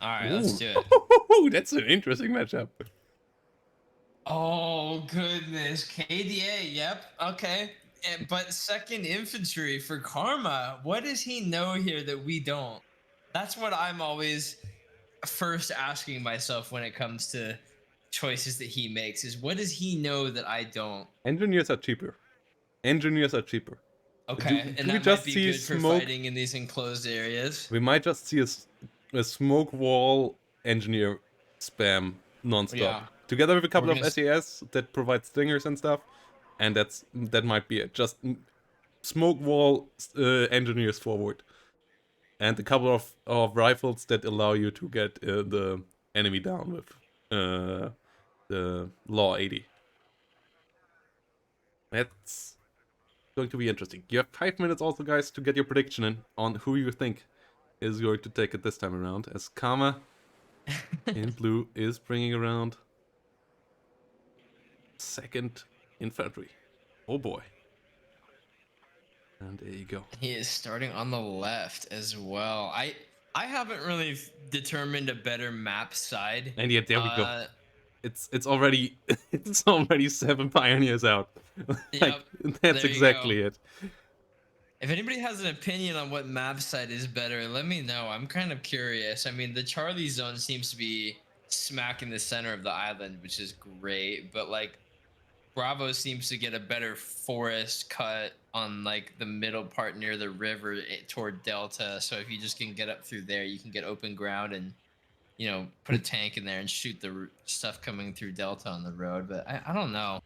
All right, let's Ooh, do it. that's an interesting matchup. Oh goodness, KDA. Yep. Okay. But second infantry for Karma. What does he know here that we don't? That's what I'm always first asking myself when it comes to choices that he makes. Is what does he know that I don't? Engineers are cheaper. Engineers are cheaper. Okay, Do and we that might just be see good for smoke? fighting in these enclosed areas. We might just see a smoke wall engineer spam non-stop. Yeah, Together with a we're couple of gonna. SAS that provide stingers and stuff. And that might be it. Just smoke wall engineers forward. And a couple of rifles that allow you to get the enemy down with the Law 80. That's going to be interesting. You have 5 minutes also, guys, to get your prediction in on who you think is going to take it this time around. As Kama in blue is bringing around second infantry. Oh boy. And there you go. He is starting on the left as well. I haven't really determined a better map side. And yet there we go. Uh, It's already it's already 7 pioneers out. Like yep. that's There you go. exactly it. If anybody has an opinion on what map side is better, let me know. I'm kind of curious. I mean, the Charlie zone seems to be smack in the center of the island, which is great. But like Bravo seems to get a better forest cut on like the middle part near the river toward Delta. So if you just can get up through there, you can get open ground and put a tank in there and shoot the stuff coming through Delta on the road. But I don't know.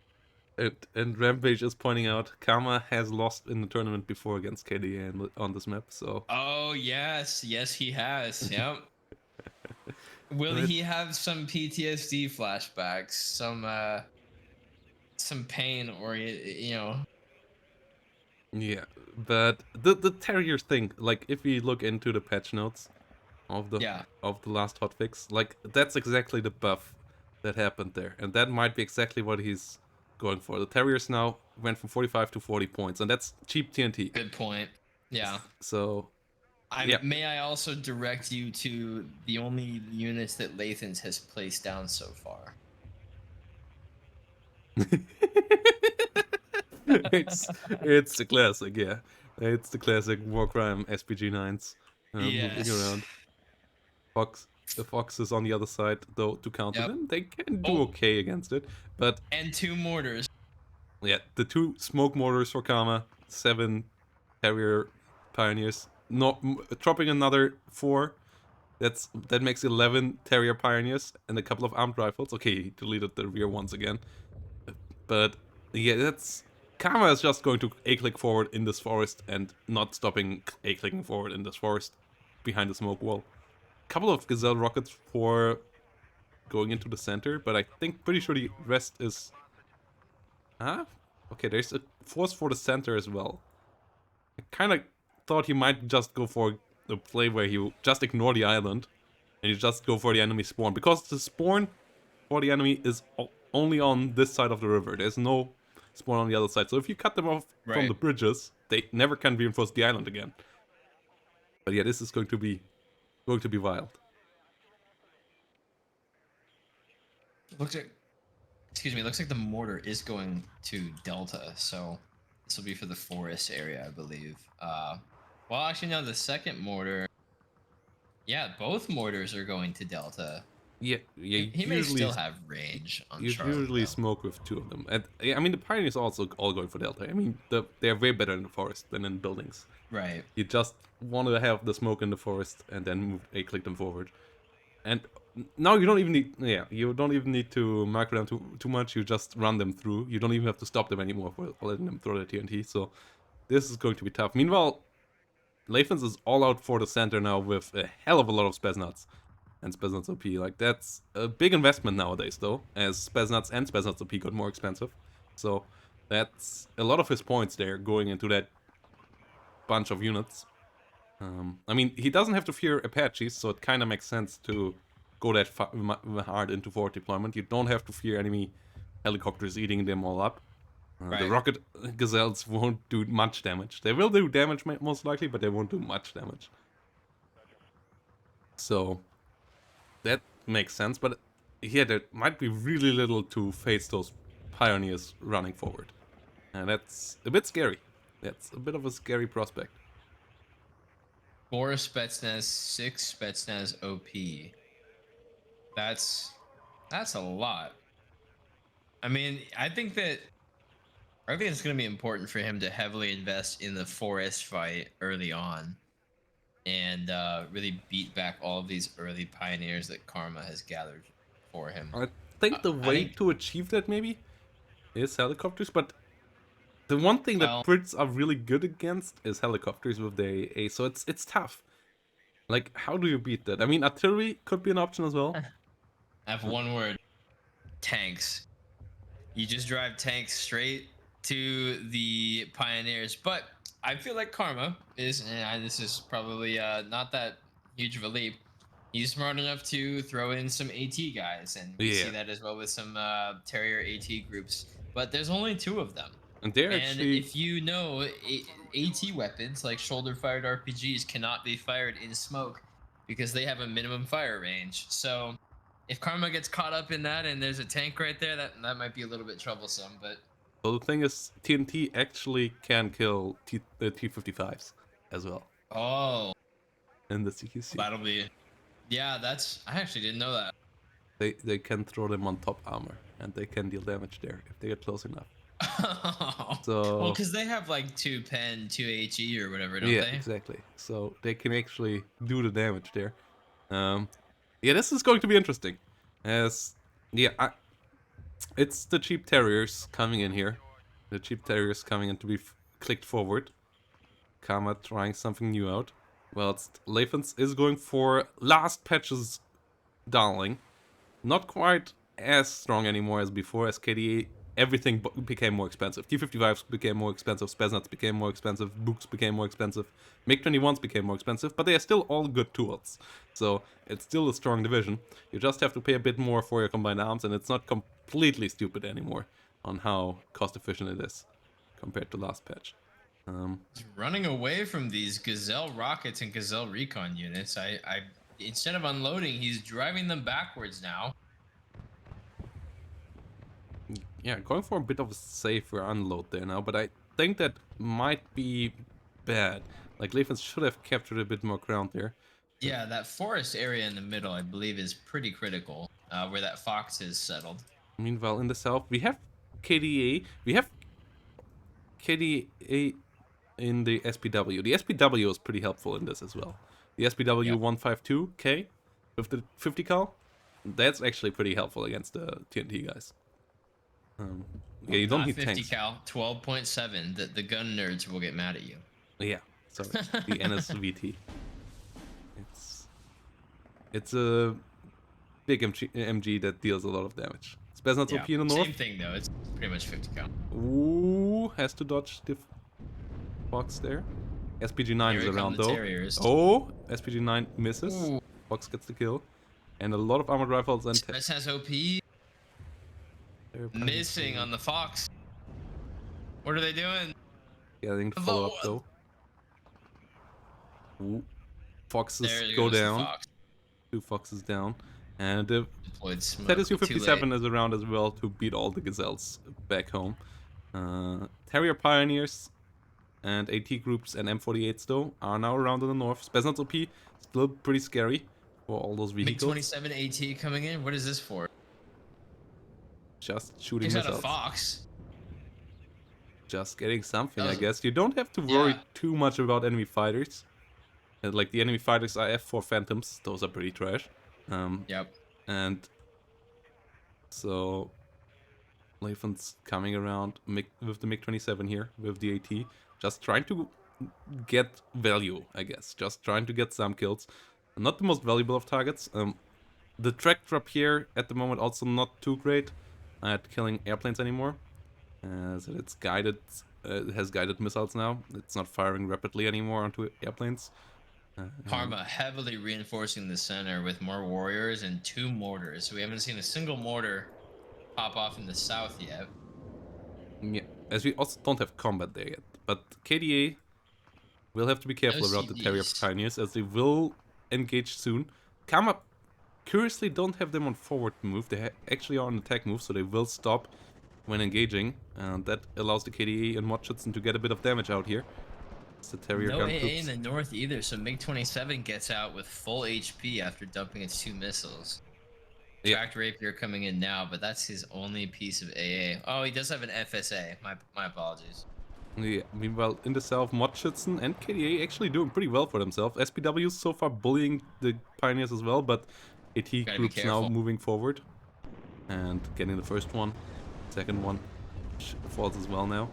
And Rampage is pointing out Kama has lost in the tournament before against KDA on this map, so Oh yes, yes he has. Yep. Will it, he have some PTSD flashbacks, some pain, or yeah. But the Terrier thing, like if we look into the patch notes of the yeah, of the last hotfix, like that's exactly the buff that happened there, and that might be exactly what he's going for. The Terriers now went from 45 to 40 points, and that's cheap TNT. good point. Yeah. So I yeah. may I also direct you to the only units that Lathans has placed down so far. It's the classic, yeah. It's the classic war crime SPG 9s moving Yes. around. The Fox is on the other side though to counter Yep. them. They can do Oh, okay against it, but and two mortars. yeah, the 2 smoke mortars for Kama, 7 Harrier Pioneers, not dropping another 4. That makes 11 Terrier Pioneers and a couple of armed rifles. Okay, he deleted the rear ones again. But yeah, that's Karma is just going to A-click forward in this forest and not stopping A-clicking forward in this forest behind the smoke wall. Couple of Gazelle rockets for going into the center, but I think pretty sure the rest is... Huh? Okay, there's a force for the center as well. I kind of thought he might just go for the play where you just ignore the island and you just go for the enemy spawn. Because the spawn for the enemy is only on this side of the river. There's no spawn on the other side. So if you cut them off from Right. the bridges, they never can reinforce the island again. But yeah, this is going to be wild. Looks like, excuse me, looks like the mortar is going to Delta, so this will be for the forest area, I believe. Well, actually, no, the second mortar. Yeah, both mortars are going to Delta. Yeah, yeah. He may still have range on You Charlie usually though. smoke with 2 of them, and yeah, I mean the pioneers also all going for Delta. I mean they're way better in the forest than in buildings. Right. You just want to have the smoke in the forest and then click them forward. And now you don't even need, you don't even need to mark them too much. You just run them through. You don't even have to stop them anymore for letting them throw the TNT. So this is going to be tough. Meanwhile, Lathans is all out for the center now with a hell of a lot of Spaznuts and Spaznuts OP. Like that's a big investment nowadays, though, as Spaznuts and Spaznuts OP got more expensive. So that's a lot of his points there going into that bunch of units. I mean, he doesn't have to fear Apaches, so it kind of makes sense to go that hard into forward deployment. You don't have to fear enemy helicopters eating them all up. The Right. rocket gazelles won't do much damage. They will do damage most likely, but they won't do much damage. So, that makes sense, but here there might be really little to face those pioneers running forward. And that's a bit scary. That's a bit of a scary prospect. 4 Spetsnaz, 6 Spetsnaz OP. That's a lot. I mean, I think it's going to be important for him to heavily invest in the forest fight early on and really beat back all of these early pioneers that Karma has gathered for him. I think the I way think, to achieve that maybe is helicopters, but the one thing that well, Brits are really good against is helicopters with the AA, so it's tough. Like, how do you beat that? I mean, artillery could be an option as well. I have one word: tanks. You just drive tanks straight to the pioneers. But I feel like Karma is, and this is probably not that huge of a leap. He's smart enough to throw in some AT guys, and we see Yeah, that as well with some Terrier AT groups. But there's only 2 of them. and they're And actually if you know, AT weapons like shoulder fired RPGs cannot be fired in smoke because they have a minimum fire range. So if Karma gets caught up in that and there's a tank right there, that might be a little bit troublesome. But so the thing is, TNT actually can kill the T-55s as well oh, in the CQC. that'll be yeah. That's I actually didn't know that. They can throw them on top armor, and they can deal damage there if they get close enough. Well, So because they have like 2 pen, 2 HE or whatever, don't yeah, they? exactly. So they can actually do the damage there. Um, yeah, this is going to be interesting. As yeah, it's the cheap terriers coming in here. The cheap terriers coming in to be clicked forward. Karma trying something new out. Whilst Lathans is going for last patch's darling. Not quite as strong anymore as before, as KDA everything became more expensive. T-55s became more expensive, Spetsnaz became more expensive, Books became more expensive, MiG-21s became more expensive, but they are still all good tools. So it's still a strong division. You just have to pay a bit more for your combined arms, and it's not completely stupid anymore on how cost efficient it is compared to last patch. He's running away from these Gazelle rockets and Gazelle recon units. I instead of unloading, he's driving them backwards now. Yeah, going for a bit of a safer unload there now, but I think that might be bad. Like, Lathans should have captured a bit more ground there. Yeah, that forest area in the middle, I believe, is pretty critical. Where that fox is settled. Meanwhile, in the south, we have KDA. We have KDA in the SPW. The SPW is pretty helpful in this as well. The SPW Yep. 152K with the 50 cal, that's actually pretty helpful against the TNT guys. Yeah, you don't Not need 50 tanks. cal, 12.7. The gun nerds will get mad at you. Yeah, sorry. The NSVT. It's it's a big MG that deals a lot of damage. Spetsnaz Yeah. OP in the north. Same thing though. It's pretty much 50 cal. Ooh, has to dodge the Fox there. SPG-9 Here is come around the though. Terriers. Oh, SPG-9 misses. Ooh. Fox gets the kill. And a lot of armored rifles and This has OP missing on the fox. What are they doing? getting the follow up though. Ooh. Foxes There go goes the down. fox. 2 foxes down. And the Deployed smoke. Status Too late. U-57 is around as well to beat all the gazelles back home. Terrier Pioneers and AT groups and M48s though are now around in the north. Spetsnaz OP still pretty scary for all those vehicles. MiG-27 AT coming in. What is this for? Just shooting He's out a missiles. fox. Just getting something, I Doesn't- guess. You don't have to worry Yeah. too much about enemy fighters. Like the enemy fighters are F4 Phantoms. Those are pretty trash. Yep. And so Lathans coming around with the MiG-27 here, with the AT. Just trying to get value, I guess. Just trying to get some kills. Not the most valuable of targets. The track drop here at the moment also not too great at killing airplanes anymore. So it's guided, it has guided missiles now. It's not firing rapidly anymore onto airplanes. Karma heavily reinforcing the center with more warriors and 2 mortars. We haven't seen a single mortar pop off in the south yet. Yeah, as we also don't have combat there yet. But KDA will have to be careful around the Terrier CDs. Pioneers as they will engage soon. Karma curiously don't have them on forward move. They actually are on attack move, so they will stop when engaging. And that allows the KDA and Motschützen to get a bit of damage out here. It's the Terrier No gun AA in troops. the north either, so MiG-27 gets out with full HP after dumping its 2 missiles. Yeah, Tracked Rapier coming in now, but that's his only piece of AA. Oh, he does have an FSA. My apologies. yeah. Meanwhile, in the south, Motschützen and KDA actually doing pretty well for themselves. SPW so far bullying the Pioneers as well, but AT Gotta be groups now careful. moving forward and getting the first one. Second one falls as well now.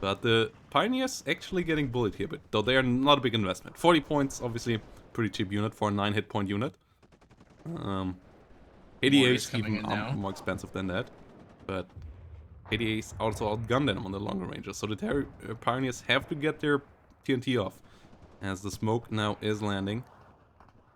But the Pioneers actually getting bullied here, but though they are not a big investment. 40 points, obviously pretty cheap unit for a 9 hit point unit. ADA Mortars is coming even in now. more expensive than that, but ADA is also outgun them on the longer ranges, so the Pioneers have to get their TNT off. As the smoke now is landing,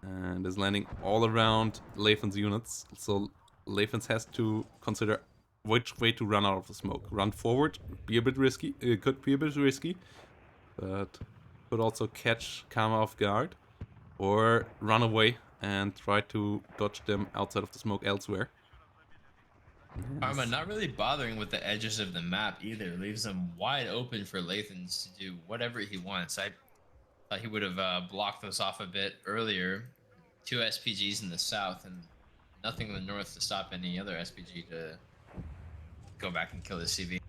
and is landing all around Lathans units, so Lathans has to consider which way to run out of the smoke. Run forward, be a bit risky, could be a bit risky, but could also catch Karma off guard, or run away and try to dodge them outside of the smoke elsewhere. Karma not really bothering with the edges of the map either. Leaves them wide open for Lathans to do whatever he wants. I thought he would have blocked those off a bit earlier. 2 SPGs in the south and nothing in the north to stop any other SPG to go back and kill the CV.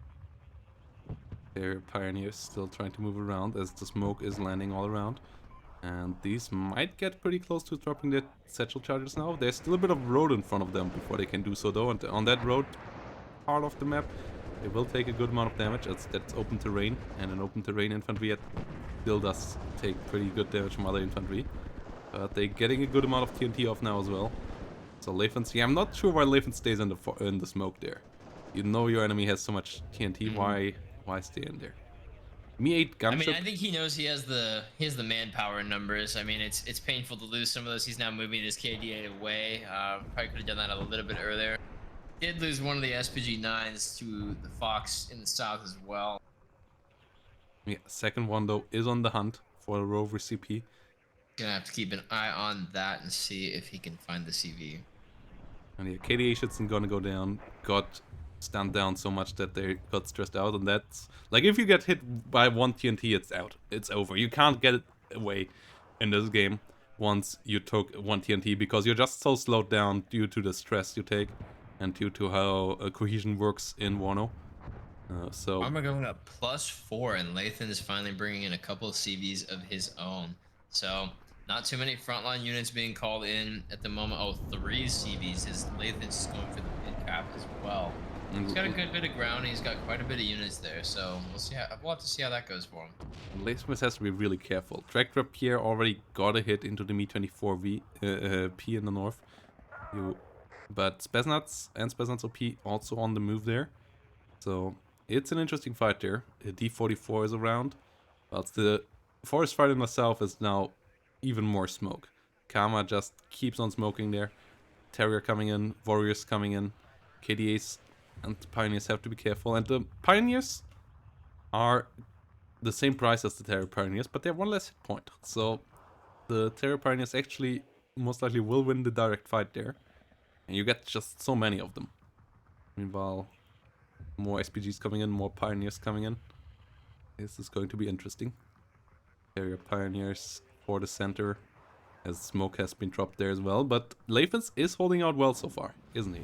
Their Pioneers still trying to move around as the smoke is landing all around. And these might get pretty close to dropping their satchel charges now. There's still a bit of road in front of them before they can do so though. And on that road part of the map, they will take a good amount of damage. That's open terrain. And an open terrain infantry still does take pretty good damage from other infantry. But they're getting a good amount of TNT off now as well. So Lathans, yeah, I'm not sure why Lathans stays in the smoke there. You know your enemy has so much TNT, why stay in there? Mi-8 I mean, gunship. I think he knows he has the manpower in numbers. I mean, it's painful to lose some of those. He's now moving his KDA away. Probably could have done that a little bit earlier. Did lose one of the SPG 9s to the Fox in the south as well. Yeah, second one though is on the hunt for a rover CP. Gonna have to keep an eye on that and see if he can find the CV. And yeah, KDA shit's gonna go down. Got stunned down so much that they got stressed out, and that's like if you get hit by one TNT, it's out. It's over. You can't get it away in this game once you took one TNT because you're just so slowed down due to the stress you take and due to how cohesion works in WARNO. So Armor going up +4, and Lathan is finally bringing in a couple of CVs of his own. So not too many frontline units being called in at the moment. Oh, 3 CVs. His Lathan's is going for the mid cap as well. He's got a good bit of ground. He's got quite a bit of units there. So we'll have to see how that goes for him. Lasmus has to be really careful. Track Rapier already got a hit into the Mi-24V P in the north. But Spetsnaz and Spetsnaz OP also on the move there. So it's an interesting fight there. D44 is around. But the forest fight in the south is now even more smoke. Karma just keeps on smoking there. Terrier coming in, Warriors coming in. KDAs and Pioneers have to be careful. And the Pioneers are the same price as the Terror Pioneers, but they have one less hit point. So the Terror Pioneers actually most likely will win the direct fight there. And you get just so many of them. Meanwhile, more SPGs coming in, more Pioneers coming in. This is going to be interesting. Terror Pioneers for the center, as smoke has been dropped there as well. But Lathans is holding out well so far, isn't he?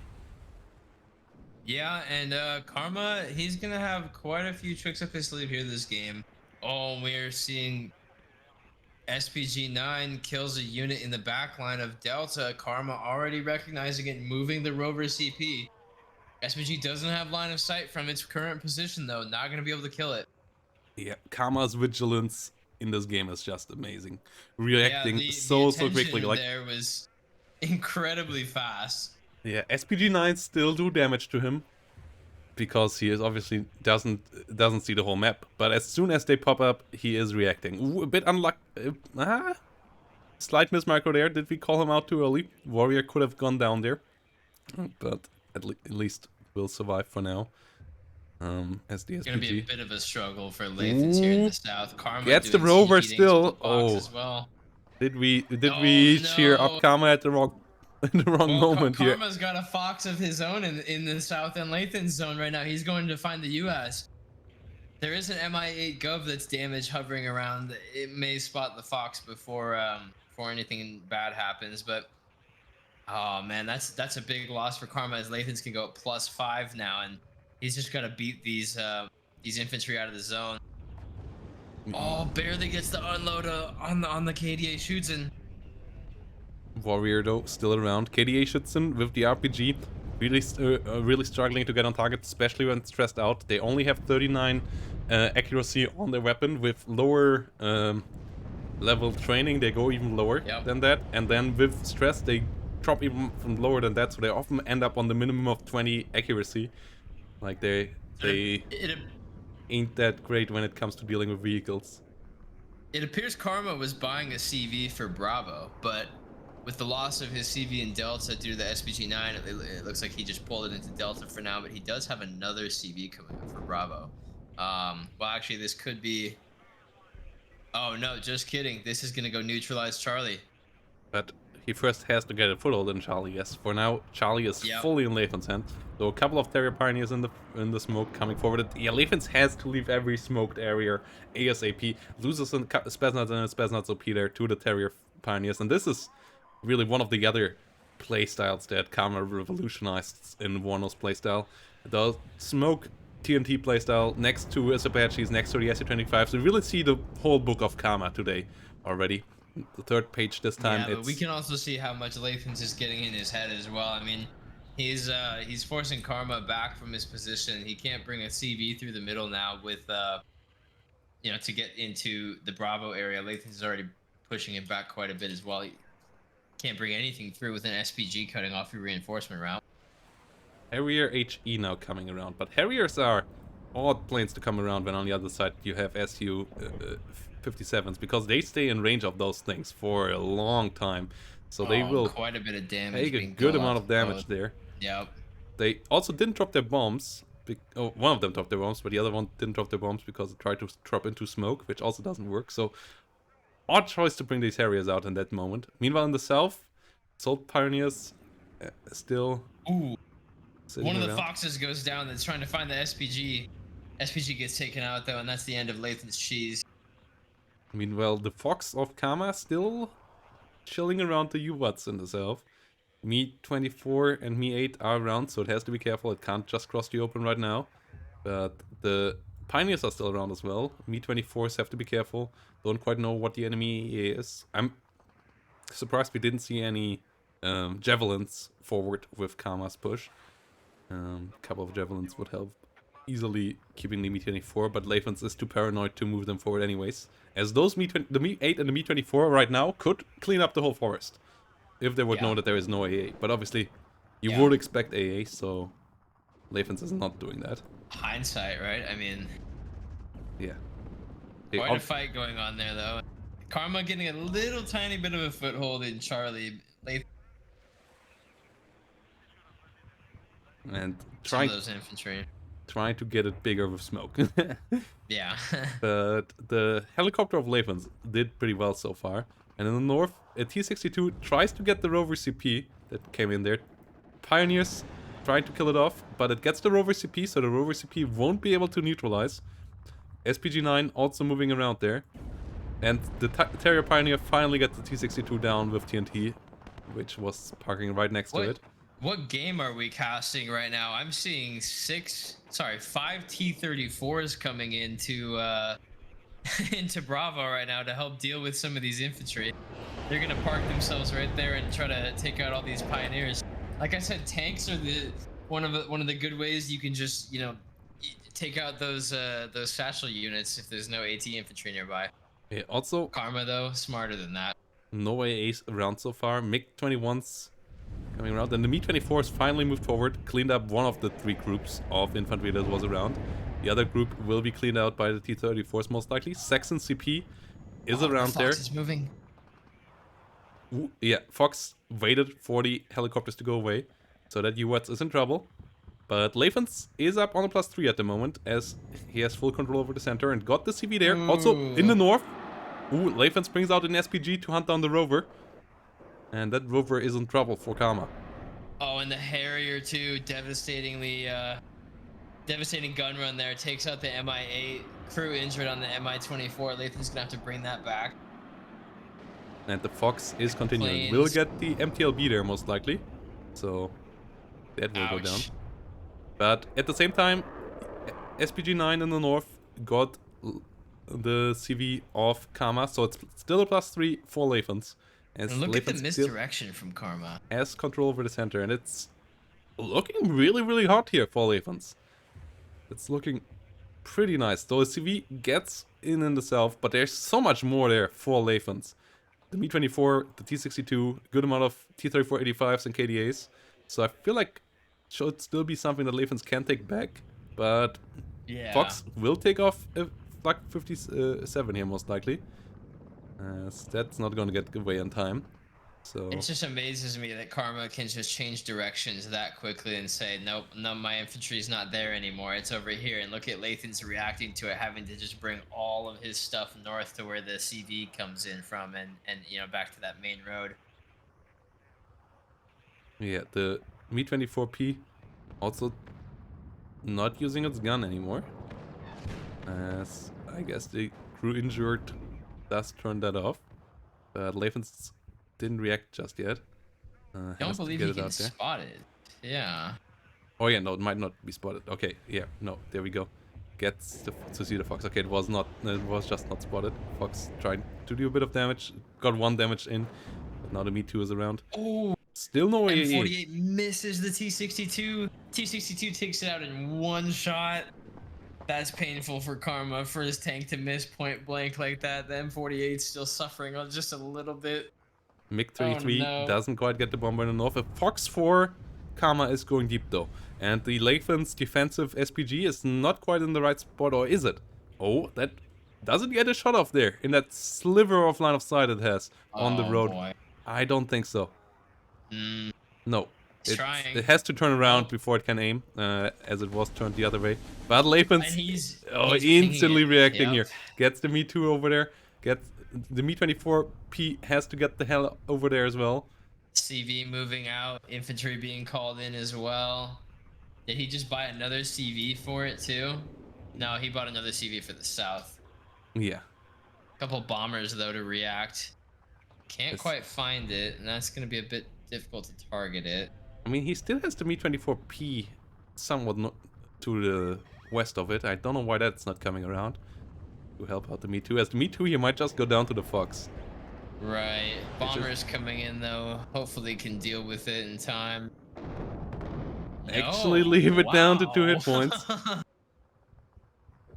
Yeah, and Karma, he's gonna have quite a few tricks up his sleeve here this game. Oh, we're seeing SPG 9 kills a unit in the back line of Delta. Karma already recognizing it, moving the rover CP. SPG doesn't have line of sight from its current position though. Not gonna be able to kill it. Yeah, Karma's vigilance in this game is just amazing. Reacting The so attention quickly, like there was incredibly fast. yeah, SPG-9 still do damage to him because he is obviously doesn't see the whole map. But as soon as they pop up, he is reacting. Ooh, a bit unlucky. Slight mismicro there. Did we call him out too early? Warrior could have gone down there, but at least will survive for now. As the It's gonna be a SPG bit of a struggle for Lathans here in the south. Karma gets the doing rover CP dings with still. the Fox Oh, as well. did we Oh cheer up no! Karma at the wrong? in the wrong Well, moment here. Karma's got a fox of his own in the South and Lathans zone right now. He's going to find the U.S. There is an MI8 Gov that's damaged hovering around. It may spot the fox before anything bad happens. But oh man, that's a big loss for Karma as Lathans can go up +5 now, and he's just got to beat these infantry out of the zone. Oh, barely gets the unload on the KDA Schutzen. Warrior though still around. KDA Schützen with the RPG really struggling to get on target, especially when stressed out. They only have 39 accuracy on their weapon. With lower level training, they go even lower than that. And then with stress, they drop even from lower than that. So they often end up on the minimum of 20 accuracy. Like they ain't that great when it comes to dealing with vehicles. It appears Karma was buying a CV for Bravo, but with the loss of his CV in Delta due to the SPG-9, it looks like he just pulled it into Delta for now, but he does have another CV coming up for Bravo. Well, actually, this could be... Oh, no, just kidding. This is going to go neutralize Charlie. But he first has to get a foothold in Charlie, yes. For now, Charlie is fully in Lathan's hand. So a couple of Terrier Pioneers in the smoke coming forward. Yeah, Lathans has to leave every smoked area ASAP. Loses a Spetsnaz and a Spetsnaz OP there to the Terrier Pioneers. And this is really one of the other playstyles that Karma revolutionized in WARNO's playstyle. The smoke TNT playstyle next to his Apaches, next to the SU-25. So you really see the whole book of Karma today already. The third page this time. Yeah, but we can also see how much Lathans is getting in his head as well. I mean, he's forcing Karma back from his position. He can't bring a CV through the middle now with you know, to get into the Bravo area. Lathans is already pushing it back quite a bit as well. He can't bring anything through with an SPG cutting off your reinforcement route. Harrier HE now coming around, but Harriers are odd planes to come around when on the other side you have SU 57s, because they stay in range of those things for a long time. So they will quite a bit of damage. take a good amount of damage there. Yep. They also didn't drop their bombs. One of them dropped their bombs, but the other one didn't drop their bombs because it tried to drop into smoke, which also doesn't work. So odd choice to bring these Harriers out in that moment. Meanwhile, in the south, Assault Pioneers still. Ooh. One of the around. Foxes goes down that's trying to find the SPG. SPG gets taken out though, and that's the end of Lathan's cheese. Meanwhile, the Fox of Kama still chilling around the U-Wats in the south. Me-24 and Me-8 are around, so it has to be careful. It can't just cross the open right now. But the Pioneers are still around as well. Me-24s have to be careful. Don't quite know what the enemy is. I'm surprised we didn't see any javelins forward with Kama's push. A couple of javelins would help easily keeping the Me-24, but Lathans is too paranoid to move them forward anyways. As those the Me-8 and the Me-24 right now could clean up the whole forest. If they would know that there is no AA. But obviously, you would expect AA, so Lathans is not doing that. Hindsight, right? I mean... Yeah. Quite a fight going on there, though. Karma getting a little tiny bit of a foothold in Charlie. And trying those infantry. Trying to get it bigger with smoke. Yeah. But the helicopter of Lathans did pretty well so far. And in the north, a T-62 tries to get the Rover CP that came in there. Pioneers trying to kill it off, but it gets the Rover CP, so the Rover CP won't be able to neutralize. SPG-9 also moving around there. And the Terrier Pioneer finally gets the T-62 down with TNT, which was parking right next to it. What game are we casting right now? I'm seeing 5 T-34s coming into into Bravo right now to help deal with some of these infantry. They're gonna park themselves right there and try to take out all these Pioneers. Like I said, tanks are one of the good ways you can just, you know, take out those satchel units if there's no AT infantry nearby. Yeah, also Karma though, smarter than that. No AAs around so far. MiG-21s coming around, and the Me-24s finally moved forward, cleaned up one of the 3 groups of infantry that was around. The other group will be cleaned out by the T-34s most likely. Saxon CP is around there. Fox is moving. Ooh, yeah, Fox waited for the helicopters to go away, so that U.S. is in trouble. But Lathans is up on a +3 at the moment, as he has full control over the center and got the CV there. Also in the north. Ooh, Lathans brings out an SPG to hunt down the rover. And that rover is in trouble for Karma. Oh, and the Harrier too, devastating gun run there, takes out the Mi-8. Crew injured on the Mi-24. Lathan's gonna have to bring that back. And the Fox is continuing. We'll Planes. get the MTLB there most likely. So that will go down. Ouch. But at the same time, SPG-9 in the north got the CV of Karma. So it's still a +3 for Lathans. And As look at the Lathans still misdirection from Karma. has control over the center. And it's looking really, really hot here for Lathans. It's looking pretty nice. So the CV gets in the south, but there's so much more there for Lathans. The Mi-24, the T-62, good amount of T-34-85s and KDAs. So I feel like it should still be something that Lathans can take back. But Yeah. Fox will take off a Flak 57 here most likely. That's not going to get away in time. So It just amazes me that Karma can just change directions that quickly and say, nope, no, my infantry's not there anymore. It's over here. And look at Lathan's reacting to it, having to just bring all of his stuff north to where the CV comes in from, and back to that main road. yeah, the Mi-24P also not using its gun anymore. As I guess the crew injured does turn that off. But Lathans didn't react just yet. Don't Has to believe get he it can out there. spot it. Yeah. Oh yeah, no, it might not be spotted. Okay, yeah, no, there we go. Gets to see the Fox. Okay, it was just not spotted. Fox tried to do a bit of damage, got 1 damage in, but now the Me-2 is around. Oh, Still no AAA. M48 misses the T62. T62 takes it out in one shot. That's painful for Karma, for his tank to miss point blank like that. The M48's still suffering on just a little bit. Oh MiG-23 no. doesn't quite get the bomber in the north. A Fox 4 Karma is going deep though. And the Lathan's defensive SPG is not quite in the right spot, or is it? Oh, that doesn't get a shot off there in that sliver of line of sight it has on the Oh road. boy. I don't think so. Mm, No. he's It trying. has to turn around Nope. before it can aim, as it was turned the other way. But And Lathan's he's pinging instantly it. reacting Yep. here. Gets the Me-2 over there. Gets the Mi-24P has to get the hell over there as well. CV moving out. Infantry being called in as well. Did he just buy another CV for it too? No, he bought another CV for the south. Yeah. Couple bombers though to react. Can't It's, quite find it, and that's going to be a bit difficult to target it. I mean, he still has the Mi-24P somewhat to the west of it. I don't know why that's not coming around to help out the Me-2. As the Me-2, he might just go down to the Fox. Right. Which is Bombers coming in though. Hopefully can deal with it in time. actually No. leave it down to 2 Wow. hit points.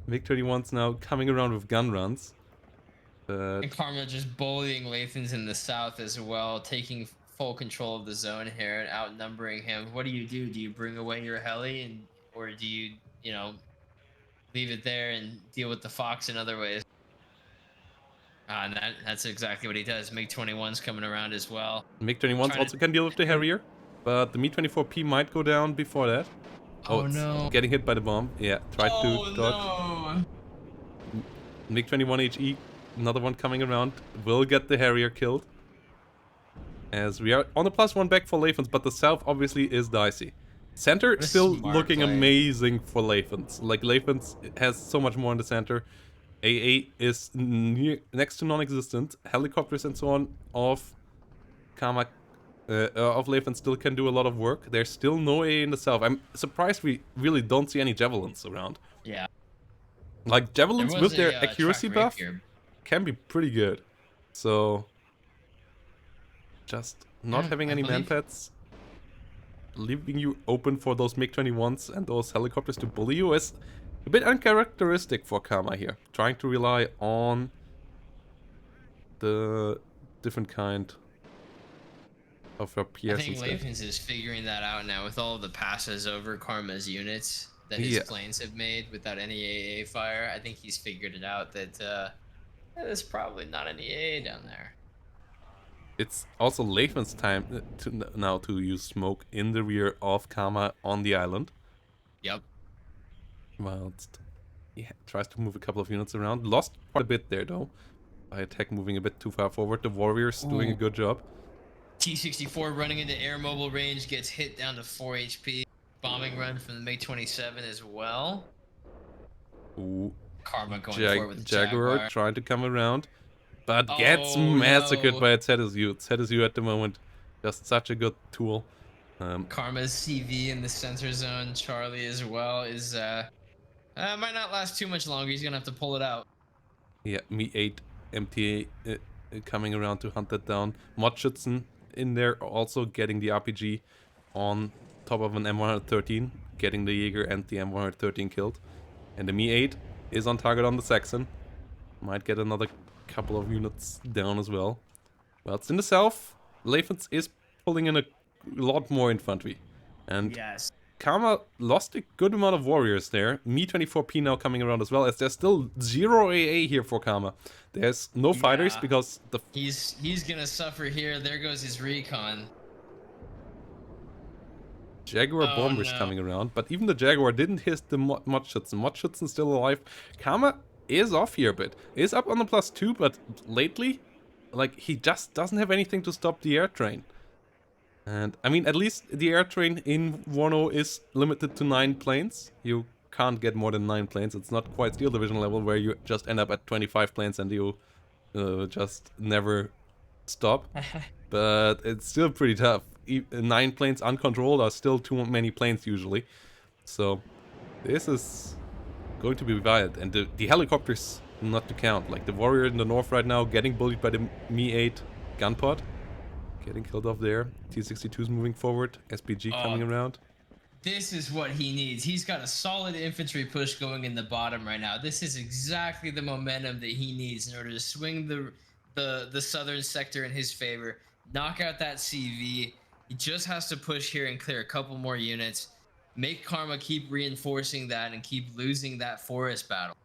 MiG-21's now coming around with gun runs. But And Karma just bullying Lathans in the south as well, taking full control of the zone here and outnumbering him. What do? Do you bring away your heli, or do you leave it there and deal with the Fox in other ways? And that's exactly what he does. MiG-21's coming around as well. MiG-21s Trying to also can deal with the Harrier. But the Mi-24P might go down before that. Oh, Oh it's no. getting hit by the bomb. Yeah, tried to Oh dodge. no. MiG-21HE, another one coming around, will get the Harrier killed. As we are on a +1 back for Lathans, but the south obviously is dicey. Center What a still smart looking play. amazing for Lathans. Like, Lathans has so much more in the center. AA is next to non-existent. Helicopters and so on of Karma, of Lathans still can do a lot of work. There's still no AA in the south. I'm surprised we really don't see any Javelins around. Yeah. Like, There Javelins was with a their accuracy track buff rapier. can be pretty good. So, just not Yeah, having I any believe- manpads, leaving you open for those MiG-21s and those helicopters to bully you is a bit uncharacteristic for Karma here. Trying to rely on the different kind of your I PS think instead. Lathans is figuring that out now with all of the passes over Karma's units that his Yeah. planes have made without any AA fire. I think he's figured it out that there's probably not any AA down there. It's also Lathan's time now to use smoke in the rear of Karma on the island. Yep. Whilst he tries to move a couple of units around. Lost quite a bit there though. By attack moving a bit too far forward. The warriors doing a Ooh. good job. T-64 running into air mobile range gets hit down to 4 HP. Bombing run from the MiG-27 as well. Ooh, Karma going forward with the Jaguar Jaguar. trying to come around, but gets Oh massacred no. by a ZSU. ZSU at the moment, just such a good tool. Karma's CV in the center zone. Charlie as well is might not last too much longer. He's gonna have to pull it out. Yeah, Me 8 MTA coming around to hunt that down. Modschützen in there also getting the RPG on top of an M113, getting the Jaeger and the M113 killed. And the Me 8 is on target on the Saxon. Might get another couple of units down as well. Well, it's in the south. Lathans is pulling in a lot more infantry. And Yes. Karma lost a good amount of warriors there. Me-24P now coming around as well, as there's still 0 AA here for Karma. There's no fighters Yeah. because the... He's gonna suffer here. There goes his recon. Jaguar Oh bombers no. coming around, but even the Jaguar didn't hit the Modschützen. Modschützen's still alive. Karma is off here a bit. Is up on the +2, but lately, like, he just doesn't have anything to stop the air train. And, I mean, at least the air train in WARNO is limited to 9 planes. You can't get more than 9 planes. It's not quite Steel Division level where you just end up at 25 planes and you just never stop. But it's still pretty tough. 9 planes uncontrolled are still too many planes usually. So this is going to be wild. And the helicopters not to count. Like the warrior in the north right now getting bullied by the Me-8 gunpod. Getting killed off there. T-62's moving forward. SPG coming around. This is what he needs. He's got a solid infantry push going in the bottom right now. This is exactly the momentum that he needs in order to swing the southern sector in his favor. Knock out that CV. He just has to push here and clear a couple more units. Make Karma keep reinforcing that and keep losing that forest battle.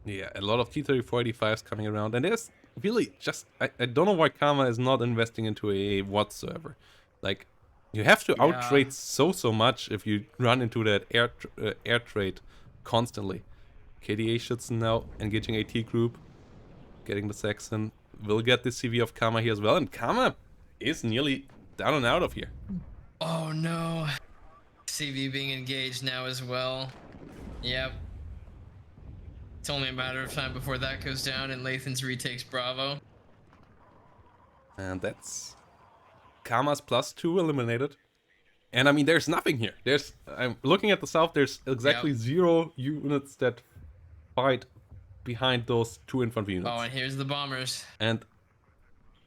Yeah, a lot of T-3485s coming around. And there's really just... I don't know why Karma is not investing into AA whatsoever. Like, you have to outtrade so much if you run into that air trade constantly. KDA Schützen now engaging AT group. Getting the Saxon. Will get the CV of Karma here as well. And Karma is nearly down and out of here. Oh no. CV being engaged now as well. Yep. It's only a matter of time before that goes down and Lathans retakes Bravo. And that's Karma's +2 eliminated. And I mean, there's nothing here. I'm looking at the south, there's exactly 0 units that fight behind those 2 infantry units. Oh, and here's the bombers. And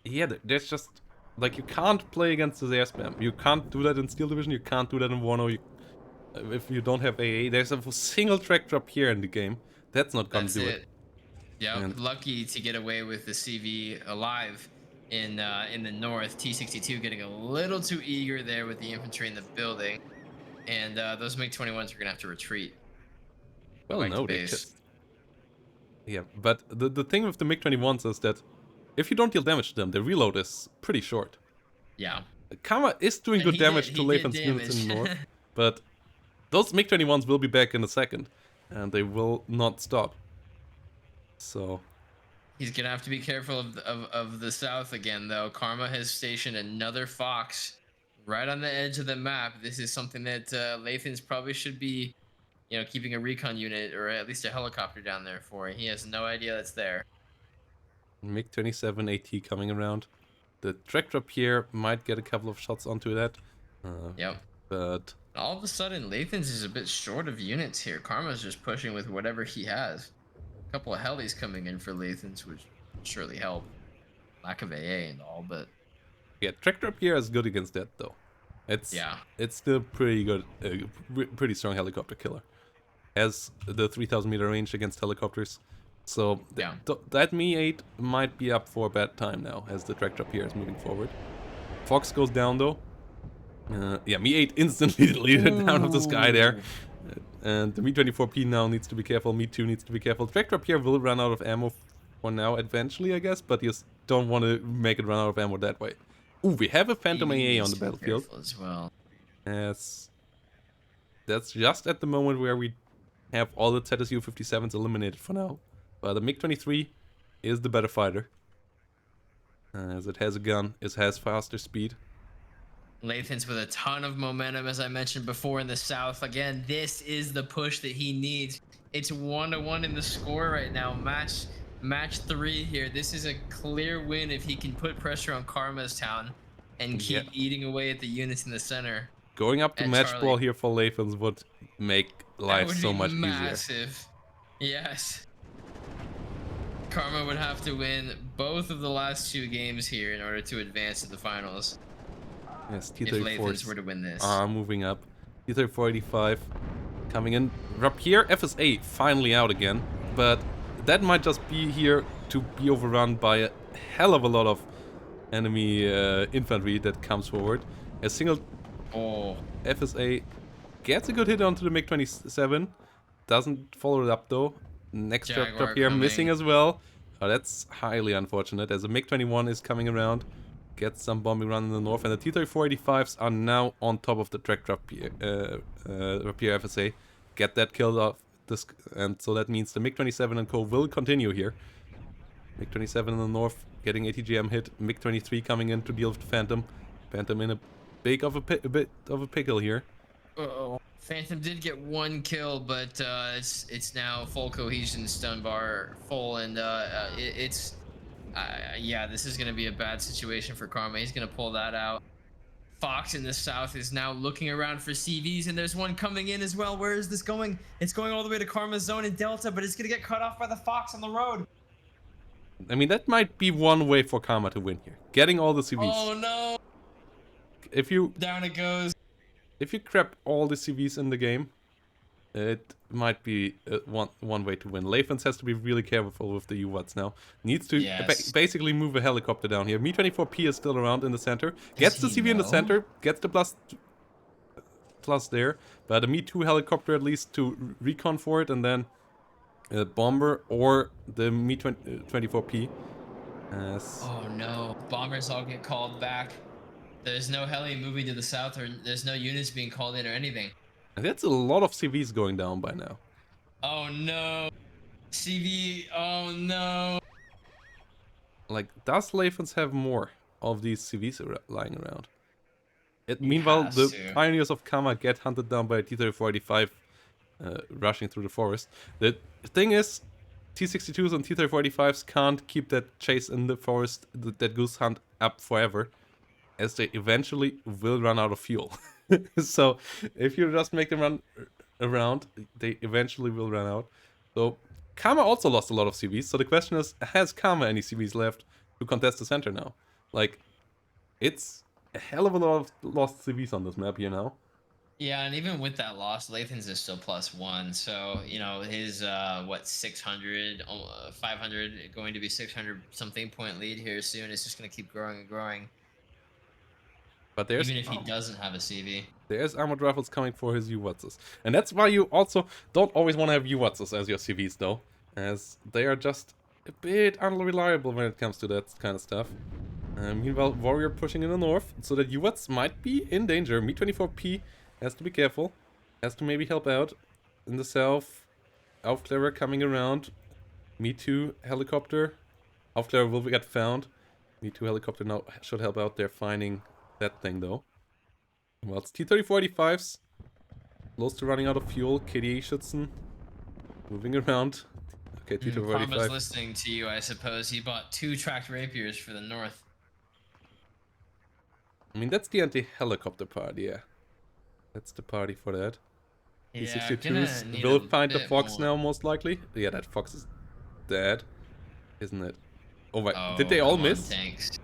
yeah, there's just, like, you can't play against this air spam. You can't do that in Steel Division, you can't do that in WARNO. If you don't have AA, there's a single track drop here in the game. That's not gonna do it. Yeah, lucky to get away with the CV alive in the north. T-62 getting a little too eager there with the infantry in the building, and those MiG-21s are gonna have to retreat. Well, no, they just... Yeah, but the thing with the MiG-21s is that if you don't deal damage to them, the reload is pretty short. Yeah. Karma is doing good damage to Lathans units in the north, but those MiG-21s will be back in a second, and they will not stop. So he's gonna have to be careful of the south again, though. Karma has stationed another Fox right on the edge of the map. This is something that Lathans probably should be, keeping a recon unit or at least a helicopter down there for. He has no idea that's there. MiG-27 AT coming around. The track drop here might get a couple of shots onto that. Yep. But all of a sudden, Lathans is a bit short of units here. Karma's just pushing with whatever he has. A couple of helis coming in for Lathans, which will surely help. Lack of AA and all, but yeah, track drop here is good against that though. It's still pretty good, pretty strong helicopter killer. Has the 3,000 meter range against helicopters. So that Me-8 might be up for a bad time now as the track drop here is moving forward. Fox goes down though. Yeah, Me-8 instantly deleted down of the sky there. And the Me-24P now needs to be careful. Me-2 needs to be careful. Track drop here will run out of ammo for now eventually, I guess, but you don't want to make it run out of ammo that way. Ooh, we have a Phantom AA on the battlefield. As well. Yes. That's just at the moment where we have all the ZSU 57s eliminated for now. But the MiG-23 is the better fighter. As it has a gun, it has faster speed. Lathans with a ton of momentum, as I mentioned before, in the South. Again, this is the push that he needs. It's 1-1 in the score right now. Match three here. This is a clear win if he can put pressure on Karma's town and Yeah. keep eating away at the units in the center Going up to at match ball Charlie. here for Lathans would make That life would so be much easier. massive. Yes. Karma would have to win both of the last two games here in order to advance to the finals Yes, if Lathans were T-34s to win this. are moving up. T-3485 coming in. Rapier FSA finally out again, but that might just be here to be overrun by a hell of a lot of enemy infantry that comes forward. A single Oh, FSA gets a good hit onto the MiG-27, doesn't follow it up though. Next drop Jaguar here missing coming. as well. Oh, that's highly unfortunate as the MiG-21 is coming around. Gets some bombing run in the north, and the T-3485s are now on top of the track Rapier FSA. Get that killed off, and so that means the MiG-27 and co will continue here. MiG-27 in the north getting ATGM hit. MiG-23 coming in to deal with the Phantom. Phantom in a bit of a pickle here. Uh-oh. Phantom did get one kill, but it's now full cohesion, stun bar full, and it's yeah, this is gonna be a bad situation for Karma. He's gonna pull that out. Fox in the south is now looking around for CVs, and there's one coming in as well. Where is this going? It's going all the way to Karma's zone in Delta, but it's gonna get cut off by the Fox on the road. I mean, that might be one way for Karma to win here. Getting all the CVs. Oh no! If you Down it goes. grab all the CVs in the game, it might be one way to win. Lathans has to be really careful with the UWATs now. Needs to Yes. basically move a helicopter down here. Mi-24P is still around in the center. Does Gets the he CV in the know? center. Gets the plus there. But a Mi-2 helicopter at least to recon for it. And then a bomber or the Mi-24P. Oh no! Bombers all get called back. There's no heli moving to the south, or there's no units being called in or anything. And that's a lot of CVs going down by now. Oh no! CV. Oh no! Like, does Lathans have more of these CVs lying around? He Meanwhile, has the to. pioneers of Kama get hunted down by T-3485 rushing through the forest. The thing is, T-62s and T-3485s can't keep that chase in the forest, that goose hunt up forever, as they eventually will run out of fuel. So, if you just make them run around, they eventually will run out. So, Kama also lost a lot of CVs, so the question is, has Kama any CVs left to contest the center now? Like, it's a hell of a lot of lost CVs on this map here now. Yeah, and even with that loss, Lathans is still +1. So, you know, his what 600, 500, going to be 600 something point lead here soon. It's just going to keep growing and growing, But there's even if he doesn't have a CV. armored rifles coming for his UWATs. And that's why you also don't always want to have UWATs as your CVs though, as they are just a bit unreliable when it comes to that kind of stuff. Meanwhile, Warrior pushing in the north, so that UWATs might be in danger. Mi-24P has to be careful, has to maybe help out. In the south, Aufklärer coming around. Mi-2 helicopter. Aufklärer will get found. Mi-2 helicopter now should help out. They're finding that thing though. Well, it's T-3485s. Close to running out of fuel. KDA Schützen moving around. Okay, Karma's T-3485. listening to you, I suppose. He bought 2 tracked rapiers for the north. I mean, that's the anti-helicopter party, yeah. That's the party for that. Yeah, T-62s will find the Fox now, most likely. Yeah, that Fox is dead, isn't it? Oh, wait. Oh, Did they all come on, miss? tanks.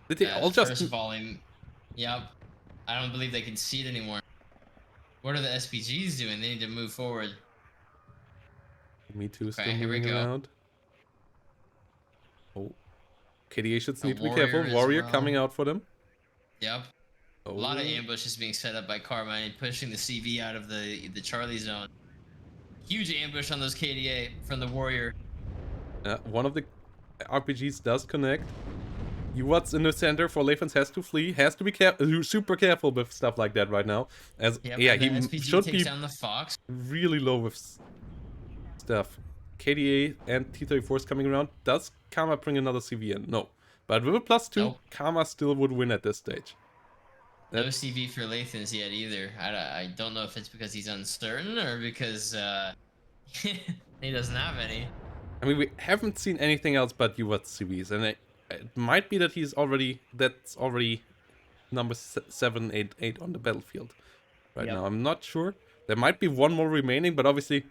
Did they all just... First volume. Yep. I don't believe they can see it anymore. What are the SPGs doing? They need to move forward. Me too, still Okay, here we moving go. around. Oh. KDA should A need to be careful. warrior as Warrior well. coming out for them. Yep. Oh. A lot of ambushes being set up by Karma and pushing the CV out of the Charlie zone. Huge ambush on those KDA from the warrior. One of the RPGs does connect. UWATs in the center for Lathans has to flee. Has to be super careful with stuff like that right now. As Yep, yeah, and the he SPG should takes be down the Fox. really low with stuff. KDA and T-34s coming around. Does Karma bring another CV in? No. But with a +2, Nope. Karma still would win at this stage. No That's CV for Lathans yet either. I don't know if it's because he's uncertain or because he doesn't have any. I mean, we haven't seen anything else but Yuvat CVs, and it might be that that's already number 788 on the battlefield right now. Yep. I'm not sure. There might be one more remaining, but obviously,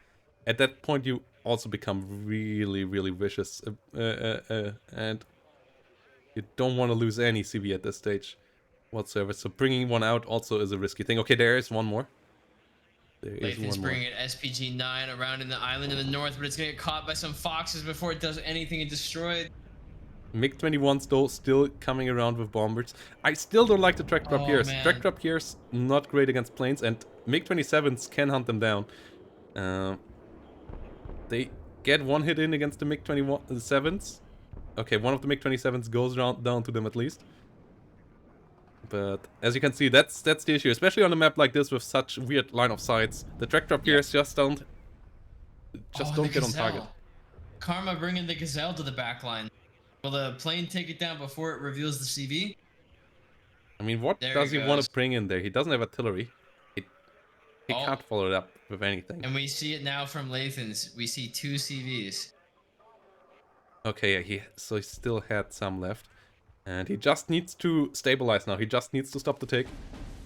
at that point, you also become really, really vicious, and you don't want to lose any CV at this stage whatsoever. So bringing one out also is a risky thing. Okay, there is one more. There is Lathan's one more. bringing an SPG-9 around in the island in the north, but it's gonna get caught by some foxes before it does anything and destroyed. MiG-21s though still coming around with bombers. I still don't like the track drop Oh here. Track man. drop here's not great against planes, and MiG-27s can hunt them down. They get one hit in against the MiG-27s. Okay, one of the MiG-27s goes down to them at least. But as you can see, that's the issue, especially on a map like this with such weird line of sights. The track drop Yep. here's just don't Oh, and the get on target. Gazelle. Karma bringing the Gazelle to the back line. Will the plane take it down before it reveals the CV? I mean, what There does it he want goes. to bring in there? He doesn't have artillery. He Oh, can't follow it up with anything. and we see it now from Lathans. We see 2 CVs. Okay, yeah, he still had some left. And he just needs to stabilize now. He just needs to stop the take.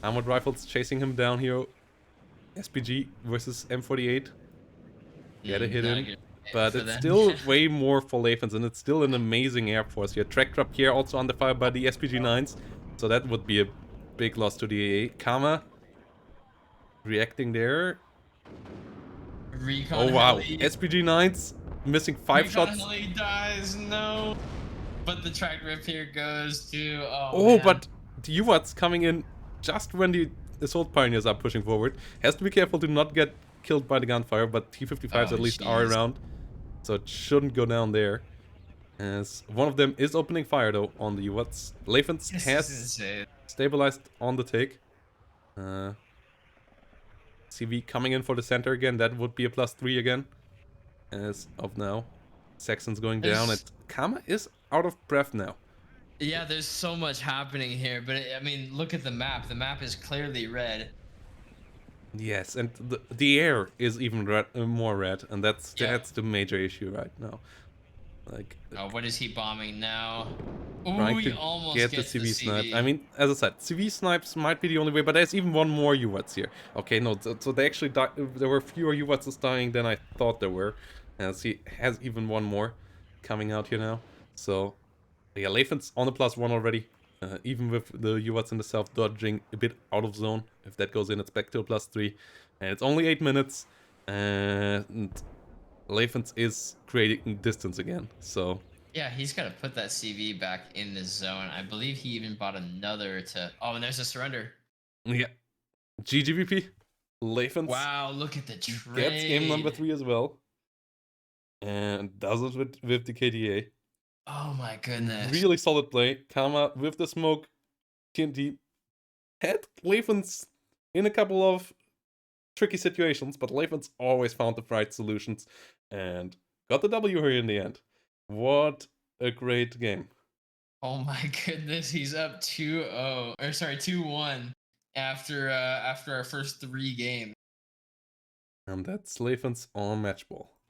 Armored rifles chasing him down here. SPG versus M48. Get a hit Not a in. good hit But for it's them. still way more for Lathans, and it's still an amazing air force here. Track drop here also under fire by the SPG-9s. So that would be a big loss to the AA. Karma reacting there. Recon Oh wow. heli. SPG-9s missing 5 Recon shots. heli dies. No. But the track rip here goes to. Oh Oh, man. but the UVAT's coming in just when the assault pioneers are pushing forward. Has to be careful to not get killed by the gunfire, but T-55s Oh at least are jeez. around. So it shouldn't go down there. As one of them is opening fire though on the UVATs. Lathans This is has insane. stabilized on the take. CV coming in for the center again. That would be a +3 again. As of now. Saxon's going down. And There's Kama is out of breath now. Yeah, there's so much happening here, but I mean, look at the map. The map is clearly red. Yes, and the air is even red, more red, and Yep. that's the major issue right now. Like Oh, what is he bombing now? Ooh, trying he to almost get the gets the CV snipes. I CV. mean, as I said, CV snipes might be the only way, but there's even one more UVATs here. Okay, no, so they actually died. There were fewer UVATs dying than I thought there were, as he has even one more coming out here now. So yeah, Lathan's on the +1 already. Even with the UVATs in the south dodging a bit out of zone. If that goes in, it's back to a +3. And it's only 8 minutes. And Lathans is creating distance again. So, Yeah, he's got to put that CV back in the zone. I believe he even bought another to. Oh, and there's a surrender. yeah. GGVP. Lathans Wow, look at the gets game number trade. 3 as well. And does it with the KDA. Oh my goodness. Really solid play. Kama with the smoke. TNT had Lathans in a couple of tricky situations, but Lathans always found the right solutions and got the W here in the end. What a great game. Oh my goodness, he's up 2-0 or sorry 2-1 after our first 3 games. And that's Lathans on match ball.